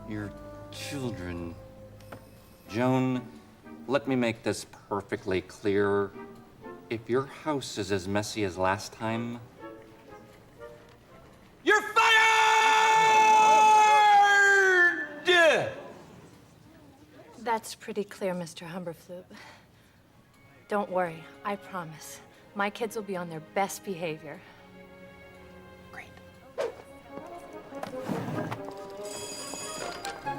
your children. Joan, let me make this perfectly clear. If your house is as messy as last time, you're fired! That's pretty clear, Mr. Humberflube. Don't worry, I promise. My kids will be on their best behavior.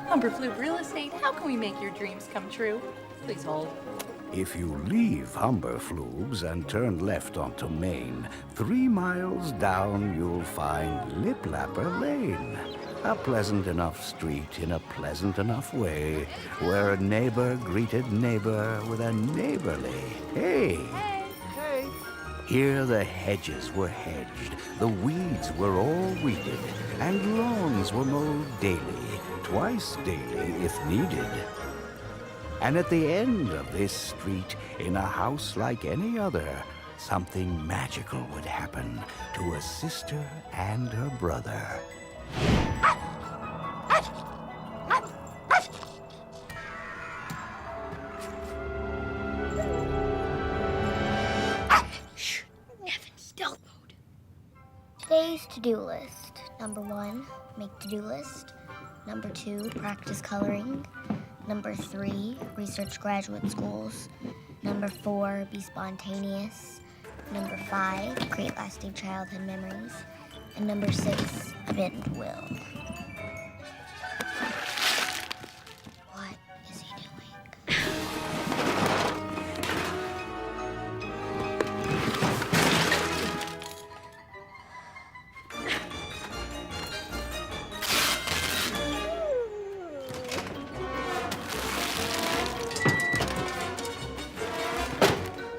Humberflube Real Estate, how can we make your dreams come true? Please hold. If you leave Humberflube's and turn left onto Main, 3 miles down you'll find Liplapper Lane. A pleasant enough street in a pleasant enough way, where a neighbor greeted neighbor with a neighborly hey. Hey. Here the hedges were hedged, the weeds were all weeded, and lawns were mowed daily, twice daily if needed. And at the end of this street, in a house like any other, something magical would happen to a sister and her brother. Shh! Nevin, stealth mode. Today's to-do list. Number 1, make to-do list. Number 2, practice coloring. Number 3, research graduate schools. Number 4, be spontaneous. Number 5, create lasting childhood memories. And number 6, bend will. What is he doing?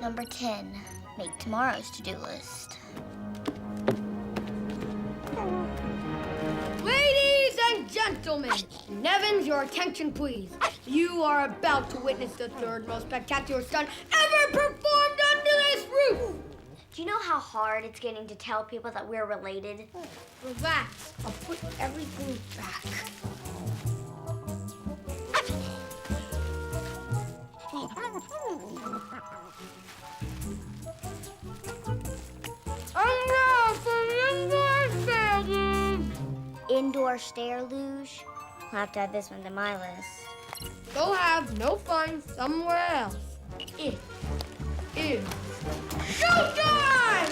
Number 10, make tomorrow's to-do list. Ladies and gentlemen, Nevins, your attention please. You are about to witness the third most spectacular stunt ever performed under this roof. Do you know how hard it's getting to tell people that we're related? Relax, I'll put everything back. And now for the indoor stair luge. Indoor stair luge. I'll have to add this one to my list. Go have no fun somewhere else. It is showtime!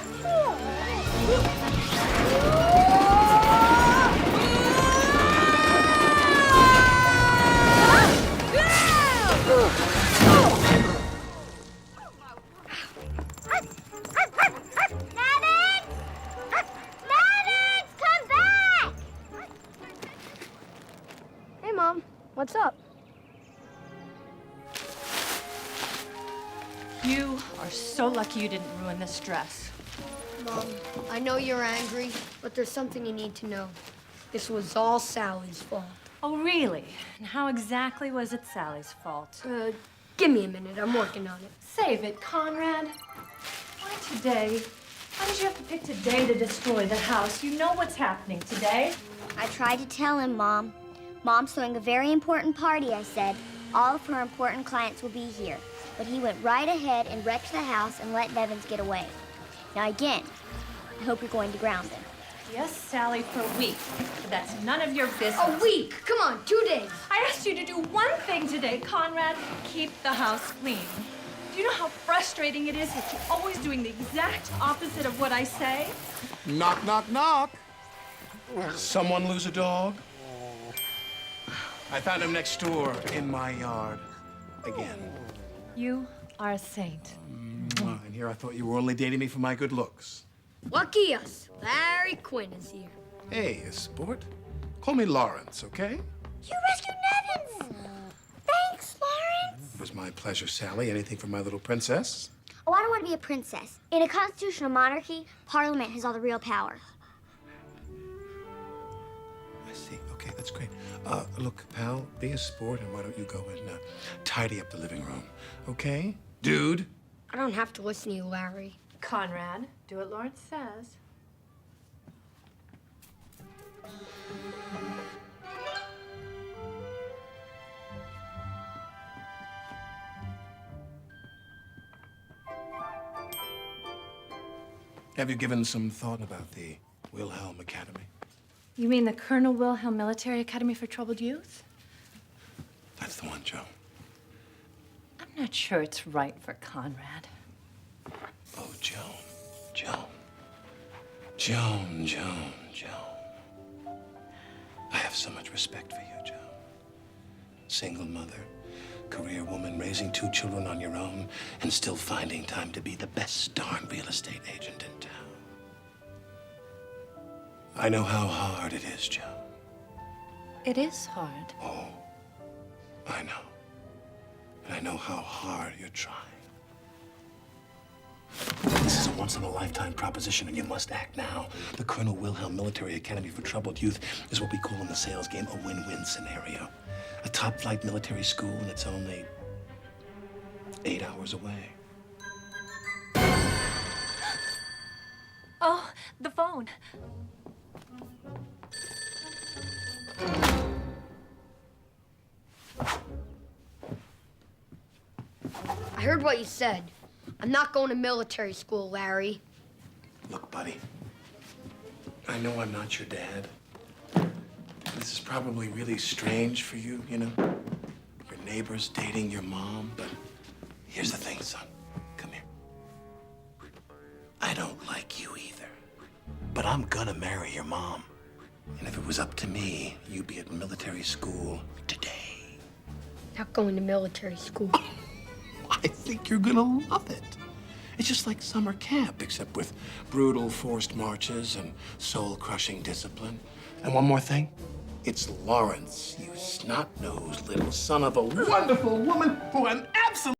Hey, Mom. What's up? You are so lucky you didn't ruin this dress. Mom, I know you're angry, but there's something you need to know. This was all Sally's fault. Oh, really? And how exactly was it Sally's fault? Give me a minute. I'm working on it. Save it, Conrad. Why today? Why did you have to pick today to destroy the house? You know what's happening today. I tried to tell him, Mom. Mom's throwing a very important party, I said. All of her important clients will be here. But he went right ahead and wrecked the house and let Nevins get away. Now again, I hope you're going to ground him. Yes, Sally, for a week. But that's none of your business. A week? Come on, 2 days. I asked you to do one thing today, Conrad. Keep the house clean. Do you know how frustrating it is that you're always doing the exact opposite of what I say? Knock, knock, knock. Someone lose a dog? I found him next door in my yard again. You are a saint. And here I thought you were only dating me for my good looks. Lucky us. Larry Quinn is here. Hey, sport. Call me Lawrence, okay? You rescued Nevins! Thanks, Lawrence. It was my pleasure, Sally. Anything for my little princess? Oh, I don't want to be a princess. In a constitutional monarchy, Parliament has all the real power. I see. Okay, that's great. Look, pal, be a sport, and why don't you go and tidy up the living room, okay? Dude? I don't have to listen to you, Larry. Conrad, do what Lawrence says. Have you given some thought about the Wilhelm Academy? You mean the Colonel Wilhelm Military Academy for Troubled Youth? That's the one, Joan. I'm not sure it's right for Conrad. Oh, Joan. Joan. Joan, Joan, Joan. I have so much respect for you, Joan. Single mother, career woman, raising 2 children on your own, and still finding time to be the best darn real estate agent in town. I know how hard it is, Joan. It is hard. Oh, I know. And I know how hard you're trying. This is a once-in-a-lifetime proposition, and you must act now. The Colonel Wilhelm Military Academy for Troubled Youth is what we call in the sales game a win-win scenario. A top-flight military school, and it's only 8 hours away. Oh, the phone. I heard what you said. I'm not going to military school, Larry. Look, buddy, I know I'm not your dad. This is probably really strange for you, you know? Your neighbor's dating your mom, but here's the thing, son. Come here. I don't like you either, but I'm gonna marry your mom. And if it was up to me, you'd be at military school today. Not going to military school. I think you're gonna love it. It's just like summer camp, except with brutal forced marches and soul-crushing discipline. And one more thing, it's Lawrence, you snot-nosed little son of a wonderful woman who I'm absolutely